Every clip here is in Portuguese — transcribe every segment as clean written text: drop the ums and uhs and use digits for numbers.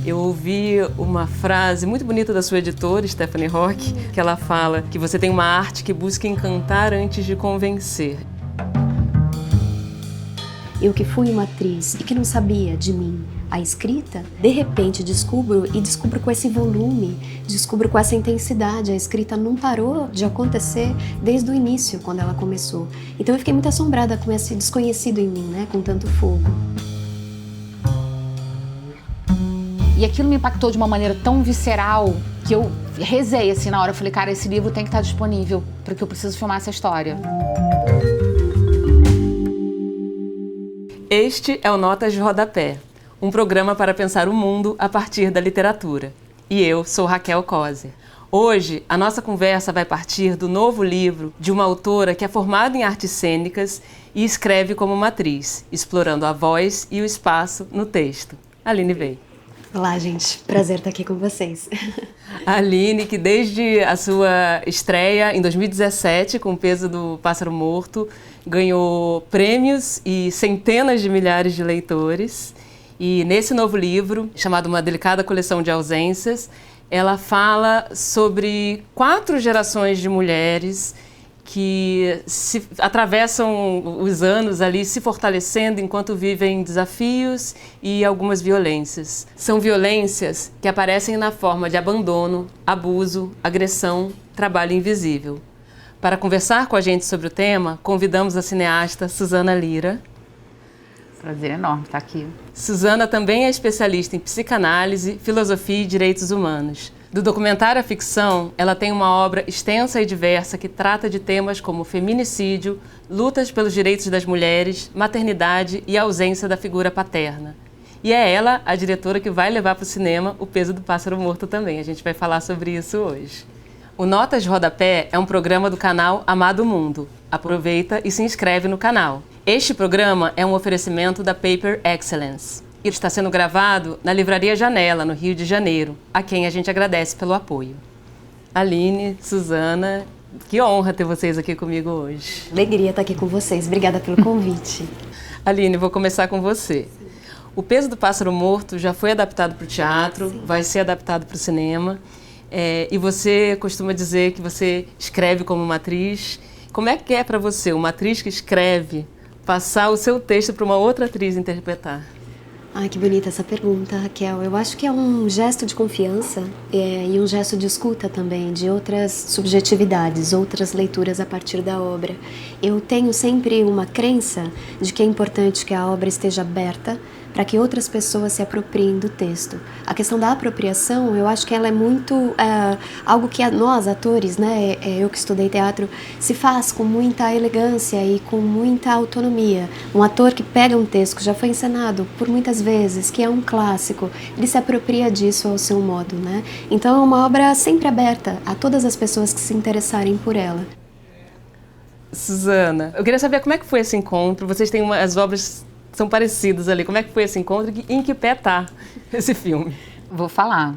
Eu ouvi uma frase muito bonita da sua editora, Stephanie Rock, que ela fala que você tem uma arte que busca encantar antes de convencer. Eu que fui uma atriz e que não sabia de mim a escrita, de repente descubro com esse volume, descubro com essa intensidade. A escrita não parou de acontecer desde o início, quando ela começou. Então eu fiquei muito assombrada com esse desconhecido em mim, né, com tanto fogo. E aquilo me impactou de uma maneira tão visceral que eu rezei assim na hora. Eu falei, cara, esse livro tem que estar disponível, porque eu preciso filmar essa história. Este é o Notas de Rodapé, um programa para pensar o mundo a partir da literatura. E eu sou Raquel Coser. Hoje, a nossa conversa vai partir do novo livro de uma autora que é formada em artes cênicas e escreve como uma atriz, explorando a voz e o espaço no texto. Aline veio. Olá, gente. Prazer estar aqui com vocês. A Aline, que desde a sua estreia em 2017, com o Peso do Pássaro Morto, ganhou prêmios e centenas de milhares de leitores. E nesse novo livro, chamado Uma Delicada Coleção de Ausências, ela fala sobre 4 gerações de mulheres que atravessam os anos ali se fortalecendo enquanto vivem desafios e algumas violências. São violências que aparecem na forma de abandono, abuso, agressão, trabalho invisível. Para conversar com a gente sobre o tema, convidamos a cineasta Suzana Lira. Prazer enorme estar aqui. Suzana também é especialista em psicanálise, filosofia e direitos humanos. Do documentário à ficção, ela tem uma obra extensa e diversa que trata de temas como feminicídio, lutas pelos direitos das mulheres, maternidade e ausência da figura paterna. E é ela a diretora que vai levar para o cinema O Peso do Pássaro Morto também. A gente vai falar sobre isso hoje. O Notas de Rodapé é um programa do canal Amado Mundo. Aproveita e se inscreve no canal. Este programa é um oferecimento da Paper Excellence. Ele está sendo gravado na Livraria Janela, no Rio de Janeiro, a quem a gente agradece pelo apoio. Aline, Suzana, que honra ter vocês aqui comigo hoje. Alegria estar aqui com vocês. Obrigada pelo convite. Aline, vou começar com você. O Peso do Pássaro Morto já foi adaptado para o teatro, vai ser adaptado para o cinema. E você costuma dizer que você escreve como uma atriz. Como é que é para você, uma atriz que escreve, passar o seu texto para uma outra atriz interpretar? Ai, que bonita essa pergunta, Raquel. Eu acho que é um gesto de confiança e um gesto de escuta também, de outras subjetividades, outras leituras a partir da obra. Eu tenho sempre uma crença de que é importante que a obra esteja aberta para que outras pessoas se apropriem do texto. A questão da apropriação, eu acho que ela é muito algo que nós, atores, né, eu que estudei teatro, se faz com muita elegância e com muita autonomia. Um ator que pega um texto que já foi encenado por muitas vezes, que é um clássico, ele se apropria disso ao seu modo, né? Então é uma obra sempre aberta a todas as pessoas que se interessarem por ela. Suzana, eu queria saber como é que foi esse encontro. Vocês têm as obras são parecidas ali. Como é que foi esse encontro e em que pé tá esse filme? Vou falar.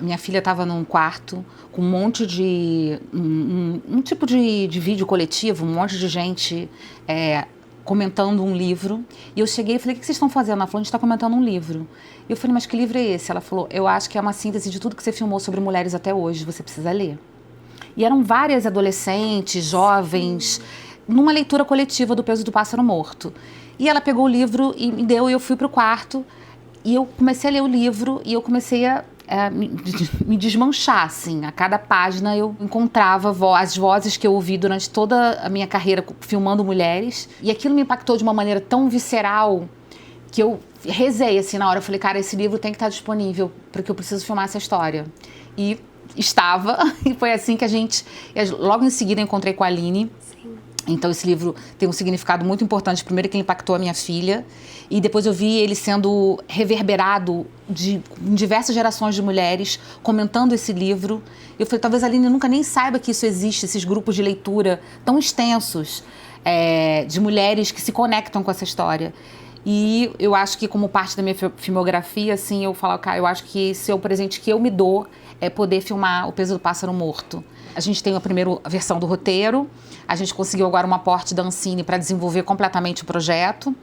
Minha filha estava num quarto com um monte de... um tipo de vídeo coletivo, um monte de gente comentando um livro. E eu cheguei e falei, o que vocês estão fazendo? Ela falou, a gente está comentando um livro. E eu falei, mas que livro é esse? Ela falou, eu acho que é uma síntese de tudo que você filmou sobre mulheres até hoje. Você precisa ler. E eram várias adolescentes, jovens, numa leitura coletiva do Peso do Pássaro Morto. E ela pegou o livro e me deu, e eu fui para o quarto, e eu comecei a ler o livro, e eu comecei a me desmanchar, assim. A cada página eu encontrava as vozes que eu ouvi durante toda a minha carreira filmando mulheres, e aquilo me impactou de uma maneira tão visceral que eu rezei, assim, na hora. Eu falei, cara, esse livro tem que estar disponível, porque eu preciso filmar essa história. E estava, e foi assim que logo em seguida eu encontrei com a Aline. Então esse livro tem um significado muito importante. Primeiro que ele impactou a minha filha, e depois eu vi ele sendo reverberado em diversas gerações de mulheres comentando esse livro. Eu falei, talvez a Aline nunca nem saiba que isso existe, esses grupos de leitura tão extensos de mulheres que se conectam com essa história. E eu acho que, como parte da minha filmografia, assim, eu falo, cara, eu acho que esse é o presente que eu me dou, é poder filmar O Peso do Pássaro Morto. A gente tem a primeira versão do roteiro, a gente conseguiu agora um aporte da Ancine para desenvolver completamente o projeto.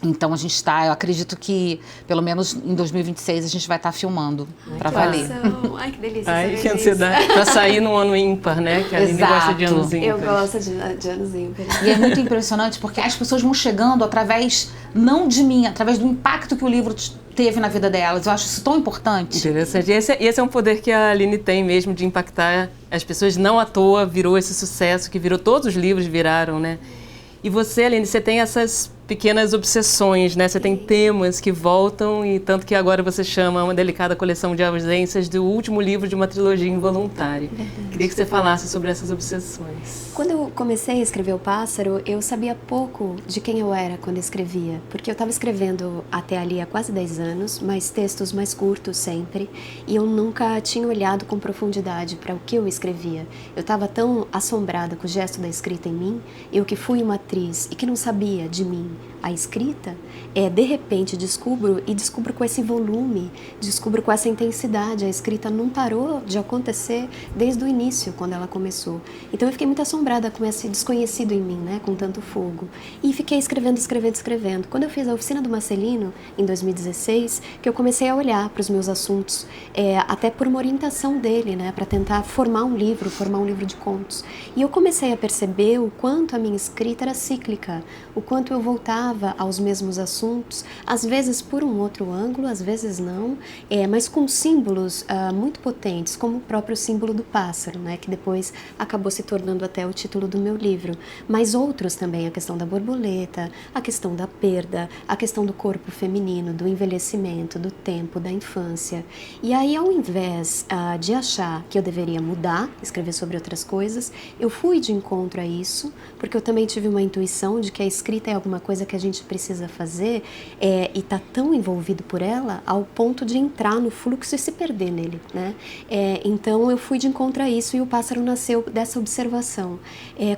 Então eu acredito que pelo menos em 2026 a gente vai estar filmando para valer. Ai, que delícia. Ai, que ansiedade. Para sair num ano ímpar, né? Que a Aline gosta de anos ímpares. Eu gosto de anos ímpares. E é muito impressionante porque as pessoas vão chegando através, não de mim, através do impacto que o livro teve na vida delas. Eu acho isso tão importante. Interessante. Esse é um poder que a Aline tem mesmo de impactar as pessoas. Não à toa virou esse sucesso, que virou, todos os livros viraram, né? E você, Aline, você tem essas pequenas obsessões, né? Você tem temas que voltam, e tanto que agora você chama Uma Delicada Coleção de Ausências do último livro de uma trilogia involuntária. Verdade. Queria que você falasse sobre essas obsessões. Quando eu comecei a escrever O Pássaro, eu sabia pouco de quem eu era quando escrevia, porque eu estava escrevendo até ali há quase 10 anos, mas textos mais curtos sempre, e eu nunca tinha olhado com profundidade para o que eu escrevia. Eu estava tão assombrada com o gesto da escrita em mim, eu que fui uma atriz e que não sabia de mim a escrita, de repente descubro com esse volume, descubro com essa intensidade. A escrita não parou de acontecer desde o início, quando ela começou. Então eu fiquei muito assombrada com esse desconhecido em mim, né, com tanto fogo. E fiquei escrevendo. Quando eu fiz a Oficina do Marcelino, em 2016, que eu comecei a olhar para os meus assuntos, até por uma orientação dele, né, para tentar formar um livro de contos. E eu comecei a perceber o quanto a minha escrita era cíclica, o quanto eu voltava aos mesmos assuntos, às vezes por um outro ângulo, às vezes não, mas com símbolos muito potentes, como o próprio símbolo do pássaro, né, que depois acabou se tornando até o título do meu livro, mas outros também, a questão da borboleta, a questão da perda, a questão do corpo feminino, do envelhecimento, do tempo, da infância. E aí, ao invés de achar que eu deveria mudar, escrever sobre outras coisas, eu fui de encontro a isso, porque eu também tive uma intuição de que a escrita é alguma coisa que a gente precisa fazer, e tá tão envolvido por ela ao ponto de entrar no fluxo e se perder nele, né? Então eu fui de encontro a isso, e O Pássaro nasceu dessa observação.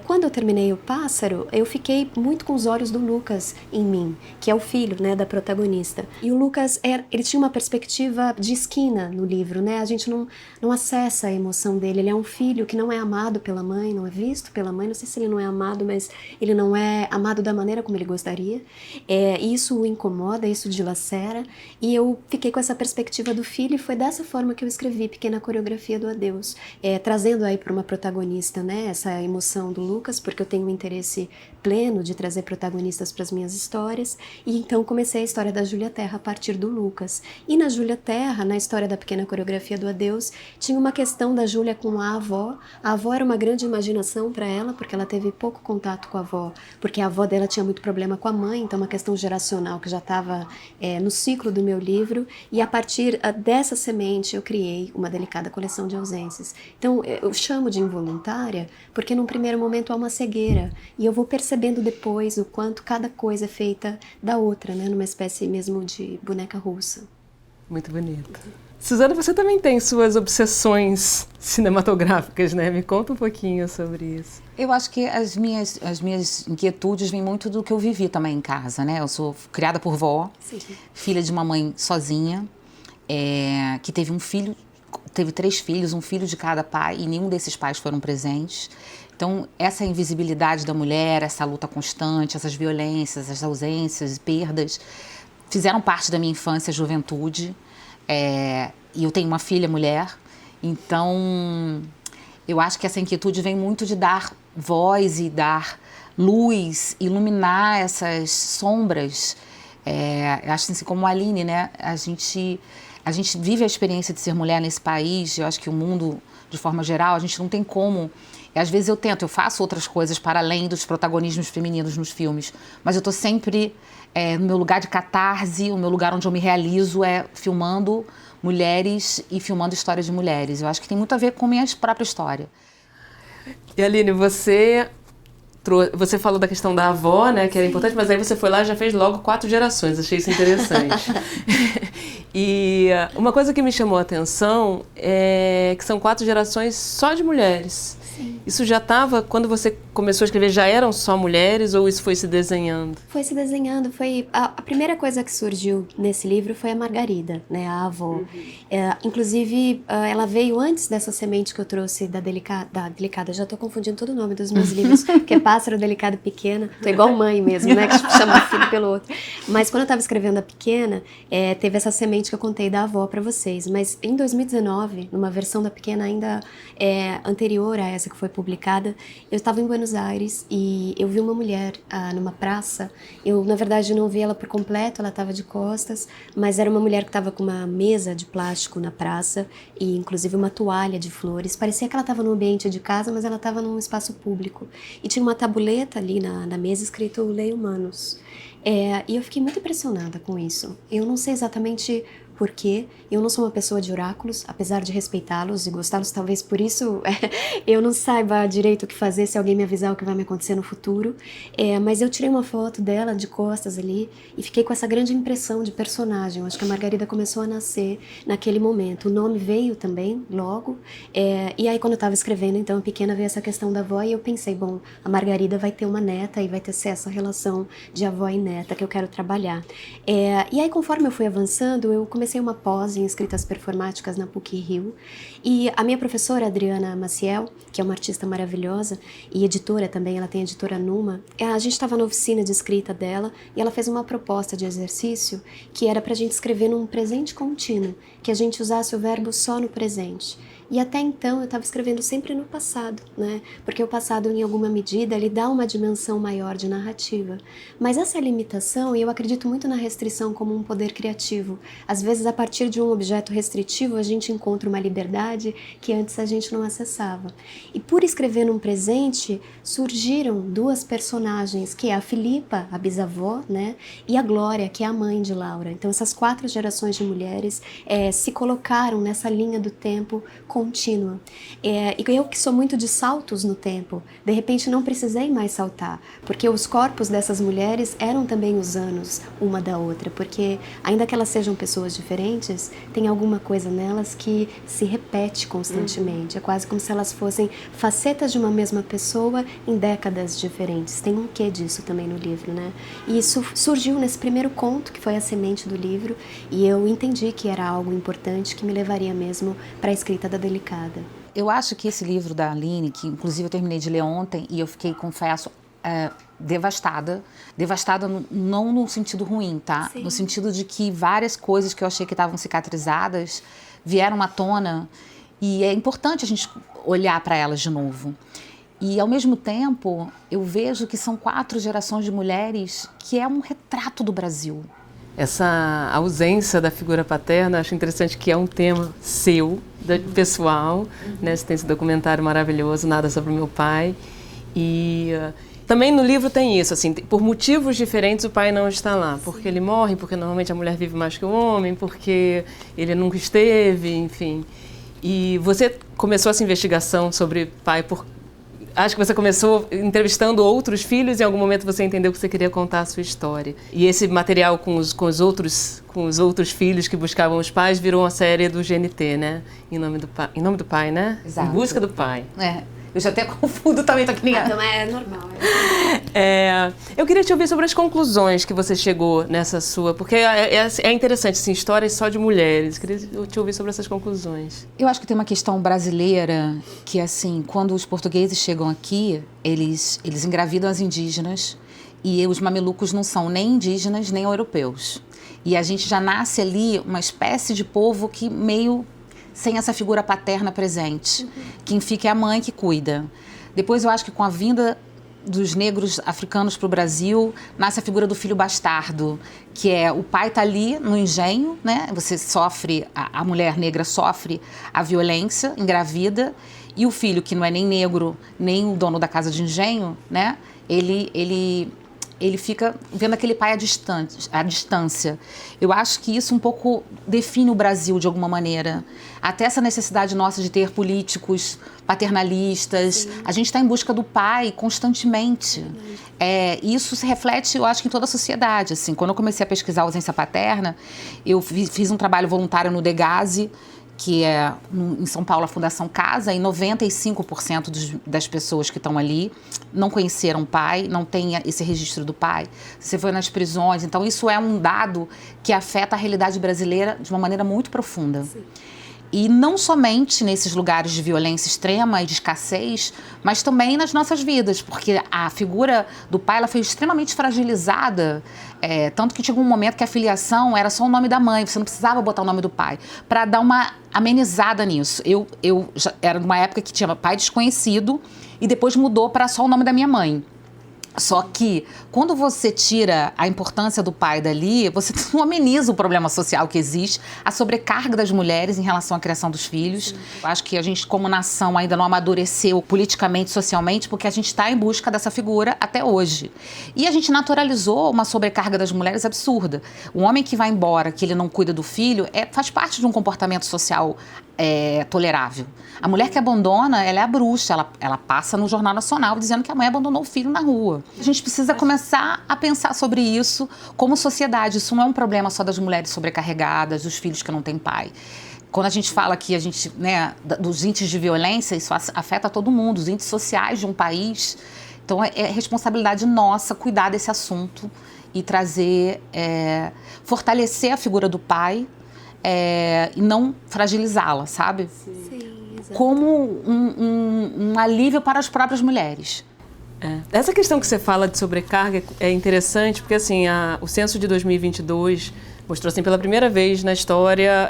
Quando eu terminei O Pássaro, eu fiquei muito com os olhos do Lucas em mim, que é o filho, né, da protagonista. E o Lucas, ele tinha uma perspectiva de esquina no livro, né? A gente não acessa a emoção dele. Ele é um filho que não é amado pela mãe, não é visto pela mãe. Não sei se ele não é amado, mas ele não é amado da maneira como ele gostaria. Isso o incomoda, isso o dilacera, e eu fiquei com essa perspectiva do filho, e foi dessa forma que eu escrevi Pequena Coreografia do Adeus, trazendo aí para uma protagonista, né, essa emoção do Lucas, porque eu tenho um interesse pleno de trazer protagonistas para as minhas histórias, e então comecei a história da Júlia Terra a partir do Lucas. E na Júlia Terra, na história da Pequena Coreografia do Adeus, tinha uma questão da Júlia com a avó. A avó era uma grande imaginação para ela, porque ela teve pouco contato com a avó, porque a avó dela tinha muito problema com a mãe, então uma questão geracional que já estava no ciclo do meu livro, e a partir dessa semente eu criei Uma Delicada Coleção de Ausências. Então eu chamo de involuntária porque num primeiro momento há uma cegueira, e eu vou percebendo depois o quanto cada coisa é feita da outra, né, numa espécie mesmo de boneca russa. Muito bonito. Suzana, você também tem suas obsessões cinematográficas, né? Me conta um pouquinho sobre isso. Eu acho que as minhas inquietudes vêm muito do que eu vivi também em casa, né? Eu sou criada por vó, sim, filha de uma mãe sozinha, que teve teve 3 filhos, um filho de cada pai, e nenhum desses pais foram presentes. Então, essa invisibilidade da mulher, essa luta constante, essas violências, as ausências e perdas, fizeram parte da minha infância e juventude. E eu tenho uma filha mulher, então eu acho que essa inquietude vem muito de dar voz e dar luz, iluminar essas sombras. Eu acho assim, como a Aline, né? A gente vive a experiência de ser mulher nesse país. Eu acho que o mundo, de forma geral, a gente não tem como. Às vezes eu faço outras coisas para além dos protagonismos femininos nos filmes, mas eu estou sempre no meu lugar de catarse, o meu lugar onde eu me realizo é filmando mulheres e filmando histórias de mulheres. Eu acho que tem muito a ver com a minha própria história. E Aline, você falou da questão da avó, né, que era importante, mas aí você foi lá e já fez logo 4 gerações, achei isso interessante. E uma coisa que me chamou a atenção é que são 4 gerações só de mulheres. Sim. Isso já estava, quando você começou a escrever, já eram só mulheres ou isso foi se desenhando? Foi se desenhando, foi a primeira coisa que surgiu nesse livro foi a Margarida, né, a avó. Inclusive, ela veio antes dessa semente que eu trouxe da Delicada. Já estou confundindo todo o nome dos meus livros, que é Pássaro, Delicado e Pequena. Tô igual mãe mesmo, né, que chama um filho pelo outro. Mas quando eu estava escrevendo a Pequena, teve essa semente que eu contei da avó para vocês. Mas em 2019, numa versão da Pequena ainda anterior a essa que foi publicada, eu estava em Buenos Aires e eu vi uma mulher numa praça. Eu, na verdade, não vi ela por completo, ela estava de costas, mas era uma mulher que estava com uma mesa de plástico na praça e, inclusive, uma toalha de flores. Parecia que ela estava no ambiente de casa, mas ela estava num espaço público. E tinha uma tabuleta ali na mesa escrito Lei Humanos. E eu fiquei muito impressionada com isso. Eu não sei exatamente porque eu não sou uma pessoa de oráculos, apesar de respeitá-los e gostá-los, talvez por isso eu não saiba direito o que fazer se alguém me avisar o que vai me acontecer no futuro, mas eu tirei uma foto dela de costas ali e fiquei com essa grande impressão de personagem. Eu acho que a Margarida começou a nascer naquele momento. O nome veio também logo, e aí quando eu estava escrevendo, então, a Pequena, veio essa questão da avó e eu pensei, bom, a Margarida vai ter uma neta e vai ter essa relação de avó e neta que eu quero trabalhar. E aí, conforme eu fui avançando, eu comecei uma pós em escritas performáticas na PUC-Rio e a minha professora Adriana Maciel, que é uma artista maravilhosa e editora também, ela tem a editora Numa, a gente estava na oficina de escrita dela e ela fez uma proposta de exercício que era pra gente escrever num presente contínuo, que a gente usasse o verbo só no presente. E até então eu estava escrevendo sempre no passado, né? Porque o passado, em alguma medida, ele dá uma dimensão maior de narrativa. Mas essa limitação, e eu acredito muito na restrição como um poder criativo. Às vezes, a partir de um objeto restritivo, a gente encontra uma liberdade que antes a gente não acessava. E por escrever num presente, surgiram duas personagens, que é a Filipa, a bisavó, né? E a Glória, que é a mãe de Laura. Então, essas 4 gerações de mulheres se colocaram nessa linha do tempo contínua. E eu, que sou muito de saltos no tempo, de repente não precisei mais saltar, porque os corpos dessas mulheres eram também os anos uma da outra, porque ainda que elas sejam pessoas diferentes, tem alguma coisa nelas que se repete constantemente. É quase como se elas fossem facetas de uma mesma pessoa em décadas diferentes. Tem um quê disso também no livro, né? E isso surgiu nesse primeiro conto, que foi a semente do livro, e eu entendi que era algo importante que me levaria mesmo para a escrita da Delicada. Eu acho que esse livro da Aline, que inclusive eu terminei de ler ontem e eu fiquei, confesso, devastada. Devastada não no sentido ruim, tá? Sim. No sentido de que várias coisas que eu achei que estavam cicatrizadas vieram à tona e é importante a gente olhar para elas de novo. E, ao mesmo tempo, eu vejo que são 4 gerações de mulheres que é um retrato do Brasil. Essa ausência da figura paterna, acho interessante que é um tema seu, pessoal, né? Você tem esse documentário maravilhoso, Nada Sobre o Meu Pai. E também no livro tem isso, assim, por motivos diferentes o pai não está lá. Porque ele morre, porque normalmente a mulher vive mais que o homem, porque ele nunca esteve, enfim. E você começou essa investigação sobre pai por... Acho que você começou entrevistando outros filhos e em algum momento você entendeu que você queria contar a sua história. E esse material com os outros filhos que buscavam os pais virou uma série do GNT, né? Em nome do pai, né? Exato. Em busca do pai. Eu já até confundo também, tô aqui ligada. Então é normal. Eu queria te ouvir sobre as conclusões que você chegou nessa sua, porque é interessante, assim, histórias só de mulheres. Queria te ouvir sobre essas conclusões. Eu acho que tem uma questão brasileira que, assim, quando os portugueses chegam aqui, eles engravidam as indígenas e os mamelucos não são nem indígenas nem europeus. E a gente já nasce ali uma espécie de povo que meio... sem essa figura paterna presente. Quem fica é a mãe que cuida. Depois eu acho que com a vinda dos negros africanos para o Brasil, nasce a figura do filho bastardo, que é o pai tá ali no engenho, né? Você sofre, a mulher negra sofre a violência, engravida, e o filho, que não é nem negro, nem o dono da casa de engenho, né? Ele fica vendo aquele pai à distância. Eu acho que isso um pouco define o Brasil de alguma maneira. Até essa necessidade nossa de ter políticos paternalistas. Sim. A gente está em busca do pai constantemente. Isso se reflete, eu acho, que em toda a sociedade. Assim, quando eu comecei a pesquisar a ausência paterna, eu fiz um trabalho voluntário no Degase, que é em São Paulo a Fundação Casa, e 95% das pessoas que estão ali não conheceram o pai, não tem esse registro do pai. Você foi nas prisões, então isso é um dado que afeta a realidade brasileira de uma maneira muito profunda. Sim. E não somente nesses lugares de violência extrema e de escassez, mas também nas nossas vidas, porque a figura do pai ela foi extremamente fragilizada, tanto que chegou um momento que a filiação era só o nome da mãe, você não precisava botar o nome do pai, para dar uma amenizada nisso. Eu já era numa época que tinha pai desconhecido e depois mudou para só o nome da minha mãe. Só que, quando você tira a importância do pai dali, você não ameniza o problema social que existe, a sobrecarga das mulheres em relação à criação dos filhos. Eu acho que a gente, como nação, ainda não amadureceu politicamente, socialmente, porque a gente está em busca dessa figura até hoje. E a gente naturalizou uma sobrecarga das mulheres absurda. O homem que vai embora, que ele não cuida do filho, faz parte de um comportamento social tolerável. A mulher que abandona, ela é a bruxa, ela passa no Jornal Nacional dizendo que a mãe abandonou o filho na rua. A gente precisa começar a pensar sobre isso como sociedade. Isso não é um problema só das mulheres sobrecarregadas, dos filhos que não têm pai. Quando a gente fala que dos índices de violência, isso afeta todo mundo, os índices sociais de um país. Então é responsabilidade nossa cuidar desse assunto e trazer, fortalecer a figura do pai, e não fragilizá-la, sabe? Sim, como um alívio para as próprias mulheres. Essa questão que você fala de sobrecarga é interessante porque assim, o censo de 2022 mostrou assim, pela primeira vez na história,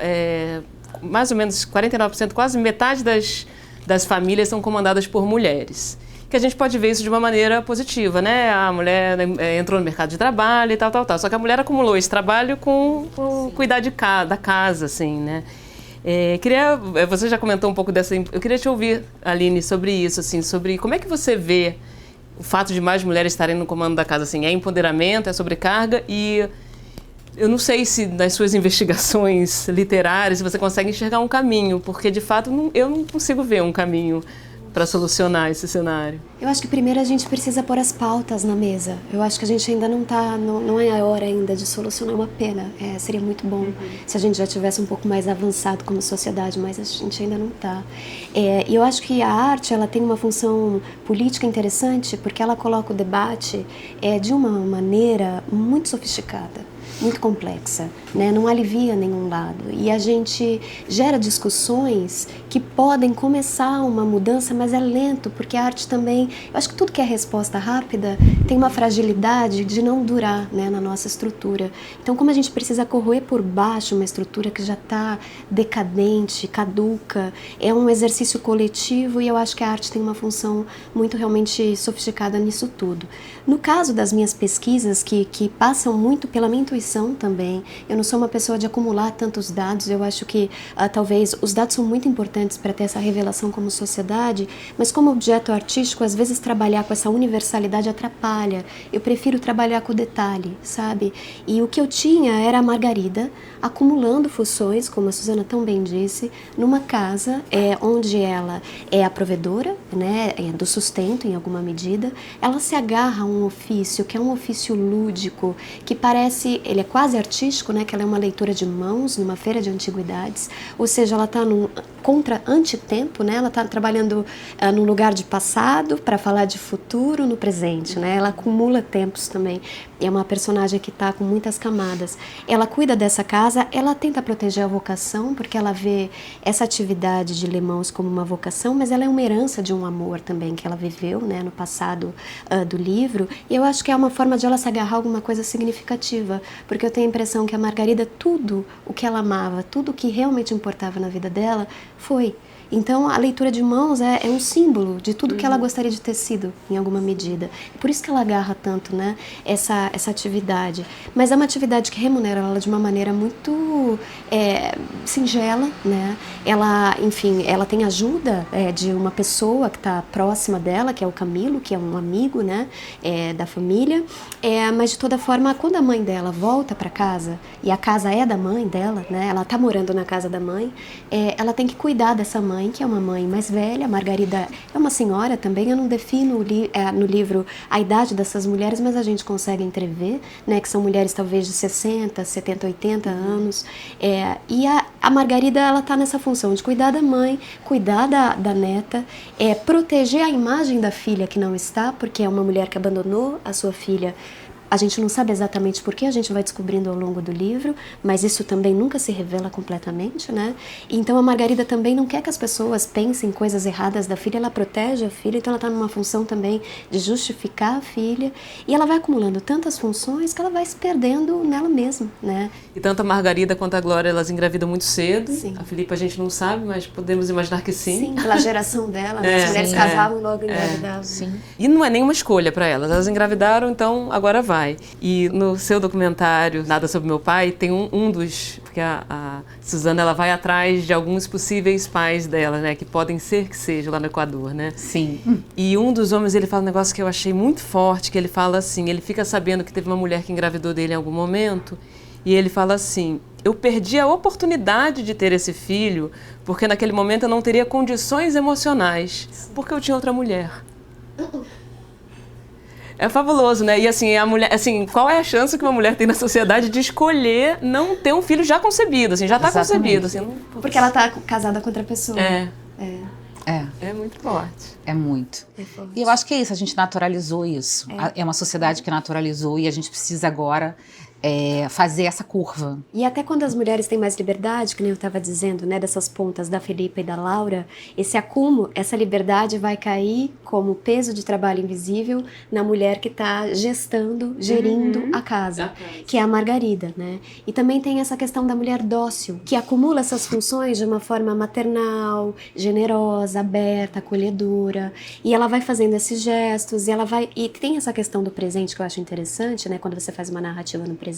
mais ou menos 49%, quase metade das famílias são comandadas por mulheres. Que a gente pode ver isso de uma maneira positiva, né? A mulher entrou no mercado de trabalho e tal. Só que a mulher acumulou esse trabalho com cuidar da casa, assim, né? Você já comentou um pouco dessa... Eu queria te ouvir, Aline, sobre isso, assim, sobre como é que você vê o fato de mais mulheres estarem no comando da casa, assim, é empoderamento, é sobrecarga e... Eu não sei se nas suas investigações literárias você consegue enxergar um caminho, porque de fato eu não consigo ver um caminho para solucionar esse cenário. Eu acho que primeiro a gente precisa pôr as pautas na mesa. Eu acho que a gente ainda não é a hora ainda de solucionar uma pena. Seria muito bom se a gente já tivesse um pouco mais avançado como sociedade, mas a gente ainda não está. E eu acho que a arte ela tem uma função política interessante porque ela coloca o debate de uma maneira muito sofisticada, muito complexa, né? Não alivia nenhum lado. E a gente gera discussões que podem começar uma mudança, mas é lento, porque a arte também... Eu acho que tudo que é resposta rápida tem uma fragilidade de não durar, né, na nossa estrutura. Então, como a gente precisa corroer por baixo uma estrutura que já está decadente, caduca, é um exercício coletivo e eu acho que a arte tem uma função muito realmente sofisticada nisso tudo. No caso das minhas pesquisas, que passam muito pela minha intuição também, eu não sou uma pessoa de acumular tantos dados, eu acho que talvez os dados são muito importantes para ter essa revelação como sociedade, mas como objeto artístico, às vezes trabalhar com essa universalidade atrapalha. Eu prefiro trabalhar com o detalhe, sabe? E o que eu tinha era a Margarida acumulando funções, como a Suzana tão bem disse, numa casa onde ela é a provedora, né, do sustento em alguma medida. Ela se agarra a um ofício que é um ofício lúdico, que parece, ele é quase artístico, né, que ela é uma leitura de mãos numa feira de antiguidades, ou seja, ela está contra antitempo, né, ela está trabalhando num lugar de passado para falar de futuro no presente, né, ela acumula tempos também. É uma personagem que está com muitas camadas. Ela cuida dessa casa, ela tenta proteger a vocação, porque ela vê essa atividade de Lemãos como uma vocação, mas ela é uma herança de um amor também que ela viveu, né, no passado do livro. E eu acho que é uma forma de ela se agarrar a alguma coisa significativa, porque eu tenho a impressão que a Margarida, tudo o que ela amava, tudo o que realmente importava na vida dela, foi. Então, a leitura de mãos é um símbolo de tudo que ela gostaria de ter sido, em alguma medida. Por isso que ela agarra tanto, né, essa atividade. Mas é uma atividade que remunera ela de uma maneira muito singela, né? Ela, enfim, ela tem ajuda de uma pessoa que está próxima dela, que é o Camilo, que é um amigo, né, da família. Mas, de toda forma, quando a mãe dela volta para casa, e a casa é da mãe dela, né, ela está morando na casa da mãe, ela tem que cuidar dessa mãe. mãe, que é uma mãe mais velha. A Margarida é uma senhora também. Eu não defino no livro a idade dessas mulheres, mas a gente consegue entrever, né, que são mulheres talvez de 60, 70, 80 anos. E a Margarida, ela está nessa função de cuidar da mãe, cuidar da neta, proteger a imagem da filha que não está, porque é uma mulher que abandonou a sua filha. A gente não sabe exatamente por que, a gente vai descobrindo ao longo do livro, mas isso também nunca se revela completamente, né? Então a Margarida também não quer que as pessoas pensem coisas erradas da filha, ela protege a filha, então ela está numa função também de justificar a filha, e ela vai acumulando tantas funções que ela vai se perdendo nela mesma, né? E tanto a Margarida quanto a Glória, elas engravidam muito cedo. Sim. A Filipa a gente não sabe, mas podemos imaginar que sim. Sim, pela geração dela, né? As mulheres casavam e logo engravidavam. Sim. E não é nenhuma escolha para elas. Elas engravidaram, então agora vai. E no seu documentário, Nada Sobre Meu Pai, tem um dos... Porque a Suzana, ela vai atrás de alguns possíveis pais dela, né? Que podem ser que seja lá no Equador, né? Sim. E um dos homens, ele fala um negócio que eu achei muito forte, que ele fala assim, ele fica sabendo que teve uma mulher que engravidou dele em algum momento, e ele fala assim, eu perdi a oportunidade de ter esse filho, porque naquele momento eu não teria condições emocionais, porque eu tinha outra mulher. É fabuloso, né? E assim, a mulher, assim, qual é a chance que uma mulher tem na sociedade de escolher não ter um filho já concebido, assim, já está concebido, assim, não... Porque ela está casada com outra pessoa. É muito forte. É muito. É forte. E eu acho que é isso, a gente naturalizou isso. É uma sociedade que naturalizou e a gente precisa agora fazer essa curva. E até quando as mulheres têm mais liberdade, que nem eu estava dizendo, né, dessas pontas da Filipa e da Laura, esse acúmulo, essa liberdade vai cair como peso de trabalho invisível na mulher que está gestando, gerindo a casa, que é a Margarida, né? E também tem essa questão da mulher dócil, que acumula essas funções de uma forma maternal, generosa, aberta, acolhedora, e ela vai fazendo esses gestos, e tem essa questão do presente que eu acho interessante, né, quando você faz uma narrativa no presente,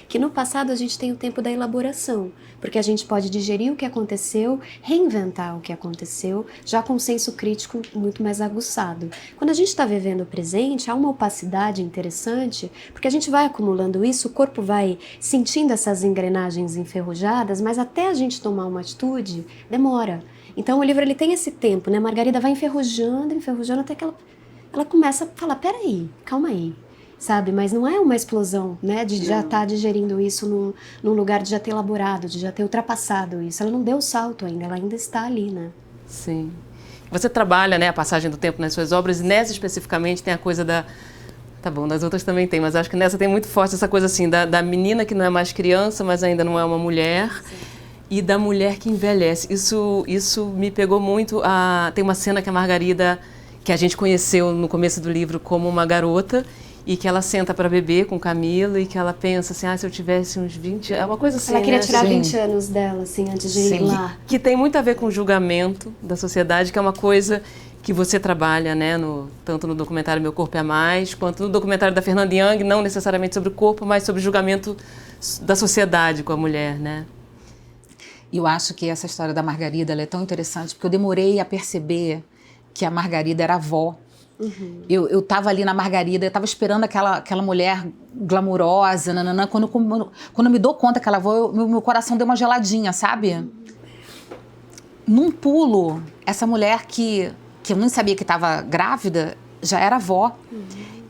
que no passado a gente tem o tempo da elaboração, porque a gente pode digerir o que aconteceu, reinventar o que aconteceu, já com um senso crítico muito mais aguçado. Quando a gente está vivendo o presente, há uma opacidade interessante, porque a gente vai acumulando isso, o corpo vai sentindo essas engrenagens enferrujadas, mas até a gente tomar uma atitude, demora. Então o livro ele tem esse tempo, né? Margarida vai enferrujando, até que ela começa a falar, peraí, calma aí. Sabe? Mas não é uma explosão, né? De já estar digerindo isso num lugar de já ter elaborado, de já ter ultrapassado isso. Ela não deu o salto ainda, ela ainda está ali, né? Sim. Você trabalha, né, a passagem do tempo nas suas obras, e nessa especificamente tem a coisa da... Tá bom, nas outras também tem, mas acho que nessa tem muito forte essa coisa assim, da menina que não é mais criança, mas ainda não é uma mulher. Sim. E da mulher que envelhece. Isso me pegou muito. Tem uma cena que a Margarida, que a gente conheceu no começo do livro como uma garota, e que ela senta para beber com Camila e que ela pensa assim, se eu tivesse uns 20... É uma coisa assim, ela queria tirar Sim. 20 anos dela, assim, antes de ir lá. Que tem muito a ver com o julgamento da sociedade, que é uma coisa que você trabalha, né, tanto no documentário Meu Corpo é Mais, quanto no documentário da Fernanda Young, não necessariamente sobre o corpo, mas sobre o julgamento da sociedade com a mulher, né? E eu acho que essa história da Margarida ela é tão interessante, porque eu demorei a perceber que a Margarida era avó. Uhum. Eu tava ali na Margarida, eu tava esperando aquela mulher glamurosa, nananã, quando eu me dou conta que ela avó, meu coração deu uma geladinha, sabe? Num pulo, essa mulher que eu nem sabia que estava grávida, já era avó. Uhum.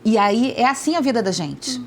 E aí é assim a vida da gente. Uhum.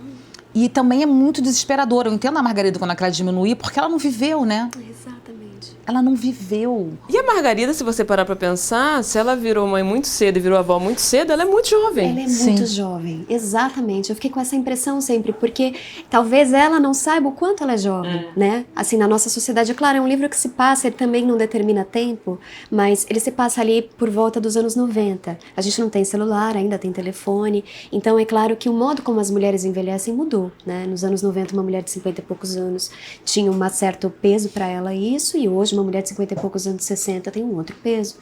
E também é muito desesperador. Eu entendo a Margarida quando ela quer diminuir, porque ela não viveu, né? Exatamente. Ela não viveu. E a Margarida, se você parar pra pensar, se ela virou mãe muito cedo e virou avó muito cedo, ela é muito jovem. Ela é muito jovem, exatamente. Eu fiquei com essa impressão sempre, porque talvez ela não saiba o quanto ela é jovem, né? Assim, na nossa sociedade, é claro, é um livro que se passa, ele também não determina tempo, mas ele se passa ali por volta dos anos 90. A gente não tem celular, ainda tem telefone, então é claro que o modo como as mulheres envelhecem mudou, né? Nos anos 90, uma mulher de 50 e poucos anos tinha um certo peso para ela isso, e hoje uma mulher de 50 e poucos anos, 60, tem um outro peso.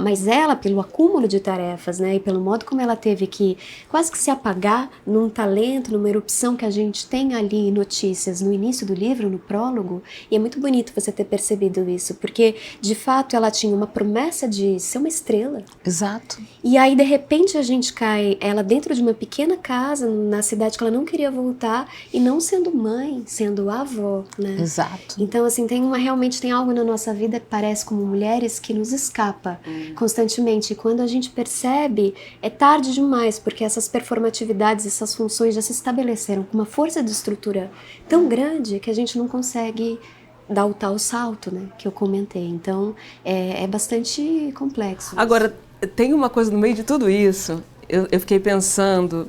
Mas ela, pelo acúmulo de tarefas, né, e pelo modo como ela teve que quase que se apagar num talento, numa erupção que a gente tem ali em notícias no início do livro, no prólogo, e é muito bonito você ter percebido isso, porque de fato ela tinha uma promessa de ser uma estrela. Exato. E aí de repente a gente cai ela dentro de uma pequena casa na cidade que ela não queria voltar, e não sendo mãe, sendo avó, né? Exato. Então assim, realmente tem algo na nossa vida que parece como mulheres que nos escapa constantemente. E quando a gente percebe, é tarde demais, porque essas performatividades, essas funções já se estabeleceram com uma força de estrutura tão grande que a gente não consegue dar o tal salto, né, que eu comentei. Então, é bastante complexo. Agora, tem uma coisa no meio de tudo isso, eu fiquei pensando,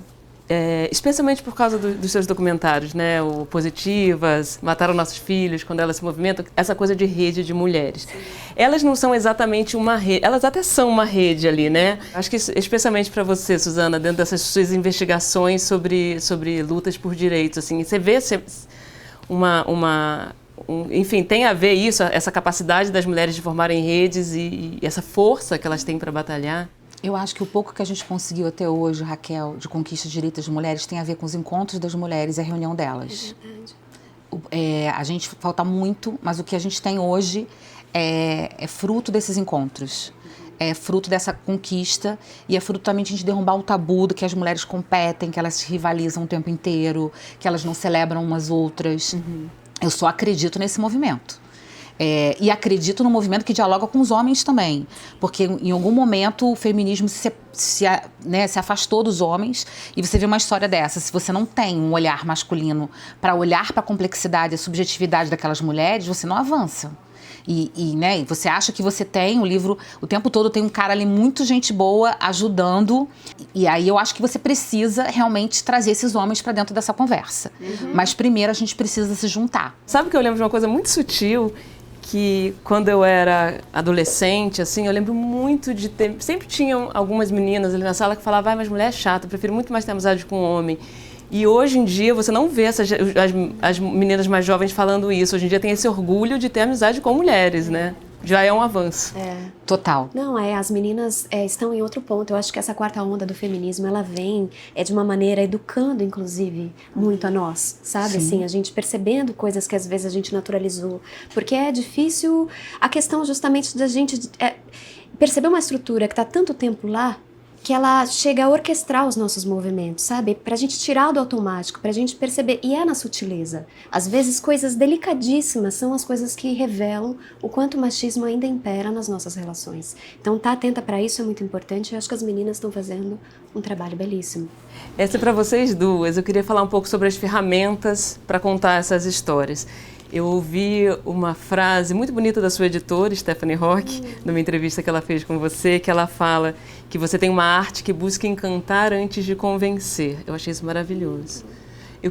especialmente por causa dos seus documentários, né, o Positivas, Mataram Nossos Filhos, Quando Elas Se Movimentam, essa coisa de rede de mulheres. Sim. Elas não são exatamente uma rede, elas até são uma rede ali, né? Acho que especialmente para você, Suzana, dentro dessas suas investigações sobre lutas por direitos, assim, você vê enfim, tem a ver isso, essa capacidade das mulheres de formarem redes e essa força que elas têm para batalhar? Eu acho que o pouco que a gente conseguiu até hoje, Raquel, de conquista de direitos das mulheres, tem a ver com os encontros das mulheres e a reunião delas. É verdade. A gente falta muito, mas o que a gente tem hoje é fruto desses encontros. É fruto dessa conquista e é fruto também de a gente derrubar o tabu do que as mulheres competem, que elas se rivalizam o tempo inteiro, que elas não celebram umas outras. Uhum. Eu só acredito nesse movimento. E acredito no movimento que dialoga com os homens também. Porque em algum momento o feminismo se afastou dos homens e você vê uma história dessa. Se você não tem um olhar masculino para olhar para a complexidade e a subjetividade daquelas mulheres, você não avança. E você acha que você tem o livro, o tempo todo tem um cara ali, muito gente boa, ajudando. E aí eu acho que você precisa realmente trazer esses homens para dentro dessa conversa. Uhum. Mas primeiro a gente precisa se juntar. Sabe que eu lembro de uma coisa muito sutil, que quando eu era adolescente, assim, eu lembro muito de ter... Sempre tinham algumas meninas ali na sala que falavam, mas mulher é chata, eu prefiro muito mais ter amizade com homem. E hoje em dia você não vê as meninas mais jovens falando isso. Hoje em dia tem esse orgulho de ter amizade com mulheres, né? Já é um avanço. Total. Não, as meninas estão em outro ponto. Eu acho que essa quarta onda do feminismo, ela vem de uma maneira educando, inclusive, muito a nós, sabe? Assim, a gente percebendo coisas que às vezes a gente naturalizou. Porque é difícil a questão justamente da gente perceber uma estrutura que está tanto tempo lá, que ela chega a orquestrar os nossos movimentos, sabe? Pra gente tirar do automático, pra gente perceber, e é na sutileza. Às vezes coisas delicadíssimas são as coisas que revelam o quanto o machismo ainda impera nas nossas relações. Então tá atenta pra isso é muito importante, eu acho que as meninas estão fazendo um trabalho belíssimo. Essa é pra vocês duas, eu queria falar um pouco sobre as ferramentas para contar essas histórias. Eu ouvi uma frase muito bonita da sua editora, Stephanie Rock, numa entrevista que ela fez com você, que ela fala que você tem uma arte que busca encantar antes de convencer. Eu achei isso maravilhoso.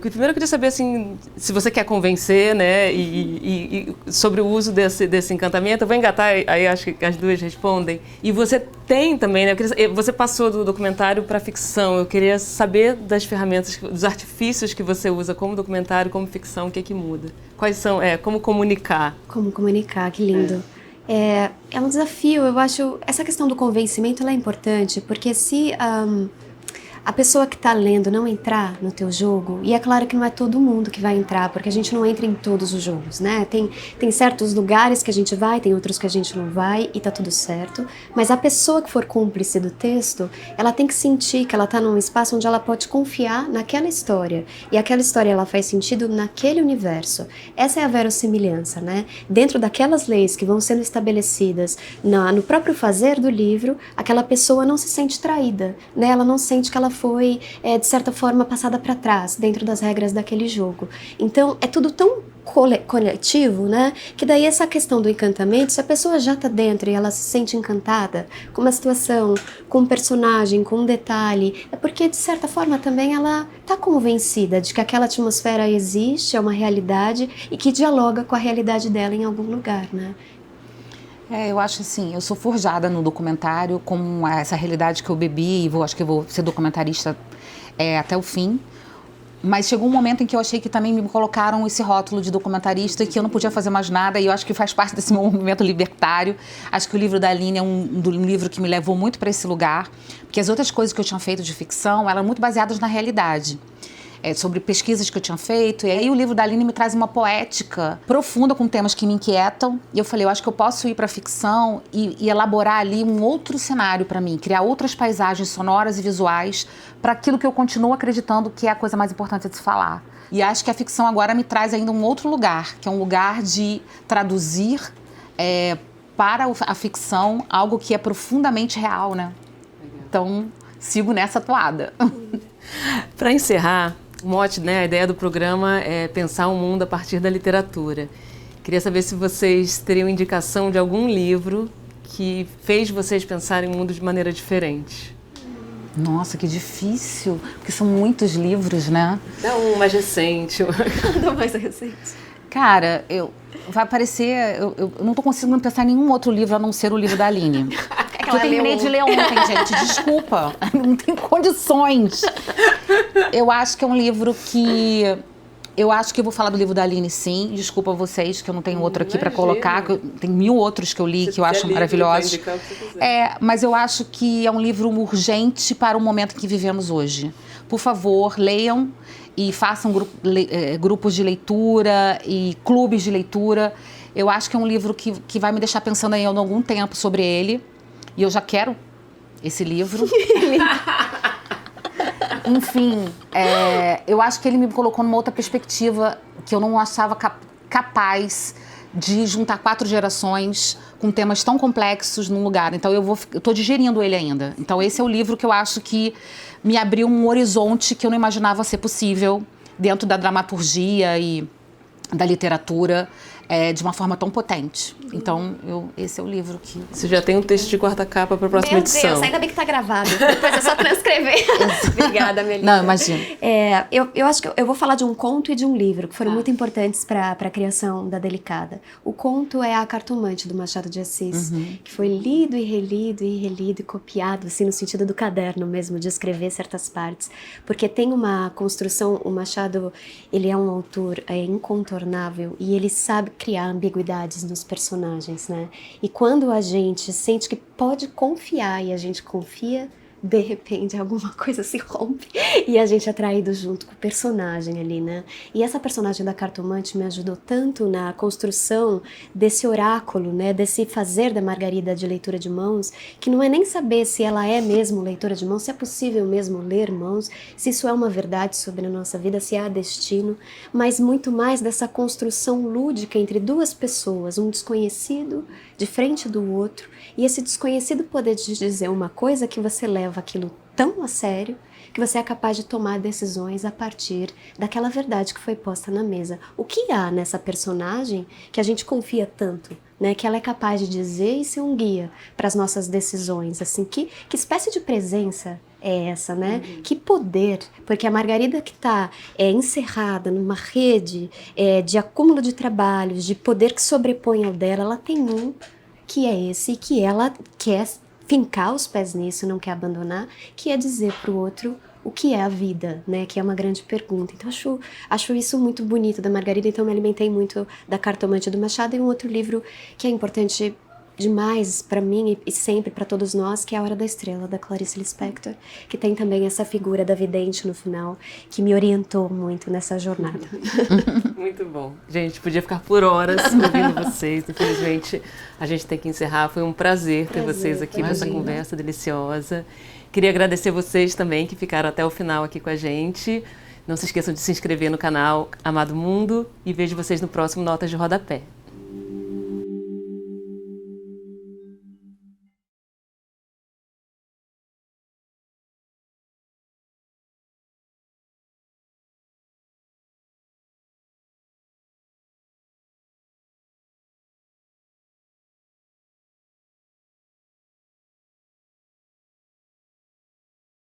Primeiro eu queria saber, assim, se você quer convencer, né, e sobre o uso desse encantamento. Eu vou engatar, aí acho que as duas respondem. E você tem também, né, você passou do documentário para a ficção. Eu queria saber das ferramentas, dos artifícios que você usa como documentário, como ficção, o que muda? Quais são, como comunicar? Como comunicar, que lindo. É um desafio, eu acho, essa questão do convencimento ela é importante, porque se a pessoa que está lendo não entrar no teu jogo, e é claro que não é todo mundo que vai entrar, porque a gente não entra em todos os jogos, né? Tem certos lugares que a gente vai, tem outros que a gente não vai, e tá tudo certo, mas a pessoa que for cúmplice do texto, ela tem que sentir que ela tá num espaço onde ela pode confiar naquela história, e aquela história ela faz sentido naquele universo. Essa é a verossimilhança, né? Dentro daquelas leis que vão sendo estabelecidas no próprio fazer do livro, aquela pessoa não se sente traída, né? Ela não sente que ela foi, de certa forma, passada para trás, dentro das regras daquele jogo. Então, é tudo tão coletivo, né? Que daí essa questão do encantamento, se a pessoa já está dentro e ela se sente encantada com uma situação, com um personagem, com um detalhe, é porque, de certa forma, também ela está convencida de que aquela atmosfera existe, é uma realidade e que dialoga com a realidade dela em algum lugar, né? Eu acho assim, eu sou forjada no documentário com essa realidade que eu bebi e acho que eu vou ser documentarista até o fim. Mas chegou um momento em que eu achei que também me colocaram esse rótulo de documentarista e que eu não podia fazer mais nada, e eu acho que faz parte desse movimento libertário. Acho que o livro da Aline é um livro que me levou muito para esse lugar, porque as outras coisas que eu tinha feito de ficção eram muito baseadas na realidade. sobre pesquisas que eu tinha feito. E aí o livro da Aline me traz uma poética profunda com temas que me inquietam. E eu falei, eu acho que eu posso ir para a ficção e elaborar ali um outro cenário para mim, criar outras paisagens sonoras e visuais para aquilo que eu continuo acreditando que é a coisa mais importante de se falar. E acho que a ficção agora me traz ainda um outro lugar, que é um lugar de traduzir para a ficção algo que é profundamente real, né? Então, sigo nessa toada. Para encerrar, o mote, né, a ideia do programa é pensar o mundo a partir da literatura. Queria saber se vocês teriam indicação de algum livro que fez vocês pensarem o mundo de maneira diferente. Nossa, que difícil, porque são muitos livros, né? Dá um mais recente. Dá mais recente. Cara, vai parecer... Eu não tô conseguindo pensar em nenhum outro livro a não ser o livro da Aline. Que eu terminei de ler ontem, gente. Desculpa. Não tem condições. Eu acho que é um livro que... Eu acho que eu vou falar do livro da Aline, sim. Desculpa vocês, que eu não tenho outro aqui para colocar. Tem 1000 outros que eu li, que eu acho maravilhosos. Mas eu acho que é um livro urgente para o momento que vivemos hoje. Por favor, leiam e façam grupos de leitura e clubes de leitura. Eu acho que é um livro que vai me deixar pensando aí há algum tempo sobre ele. E eu já quero esse livro. Enfim, eu acho que ele me colocou numa outra perspectiva que eu não achava capaz de juntar 4 gerações com temas tão complexos num lugar. Então eu tô digerindo ele ainda. Então esse é o livro que eu acho que me abriu um horizonte que eu não imaginava ser possível dentro da dramaturgia e da literatura de uma forma tão potente. Então, esse é o livro que... Você já tem um texto de quarta capa para a próxima edição. Meu Deus, ainda bem que tá gravado. Depois é só transcrever. Obrigada, Melina. Não, imagina. Eu acho que eu vou falar de um conto e de um livro, que foram muito importantes para a criação da Delicada. O conto é A Cartomante, do Machado de Assis, que foi lido e relido e copiado, assim, no sentido do caderno mesmo, de escrever certas partes. Porque tem uma construção, o Machado, ele é um autor incontornável e ele sabe criar ambiguidades nos personagens, né? E quando a gente sente que pode confiar e a gente confia, de repente alguma coisa se rompe e a gente é atraído junto com o personagem ali, né? E essa personagem da Cartomante me ajudou tanto na construção desse oráculo, né? Desse fazer da Margarida de leitura de mãos, que não é nem saber se ela é mesmo leitora de mãos, se é possível mesmo ler mãos, se isso é uma verdade sobre a nossa vida, se há destino, mas muito mais dessa construção lúdica entre duas pessoas, um desconhecido de frente do outro, e esse desconhecido poder te dizer uma coisa que você leva aquilo tão a sério que você é capaz de tomar decisões a partir daquela verdade que foi posta na mesa. O que há nessa personagem que a gente confia tanto, né? Que ela é capaz de dizer e ser um guia para as nossas decisões, assim, que espécie de presença é essa, né? Que poder, porque a Margarida que está encerrada numa rede de acúmulo de trabalhos, de poder que sobrepõe ao dela, ela tem um que é esse, e que ela quer fincar os pés nisso, não quer abandonar, que é dizer para o outro o que é a vida, né? Que é uma grande pergunta. Então acho isso muito bonito da Margarida, então me alimentei muito da Cartomante do Machado, e um outro livro que é importante demais para mim e sempre para todos nós, que é A Hora da Estrela, da Clarice Lispector, que tem também essa figura da vidente no final, que me orientou muito nessa jornada. Muito bom. Gente, podia ficar por horas ouvindo vocês. Infelizmente, a gente tem que encerrar. Foi um prazer ter vocês aqui nessa conversa deliciosa. Queria agradecer vocês também que ficaram até o final aqui com a gente. Não se esqueçam de se inscrever no canal Amado Mundo e vejo vocês no próximo Notas de Rodapé.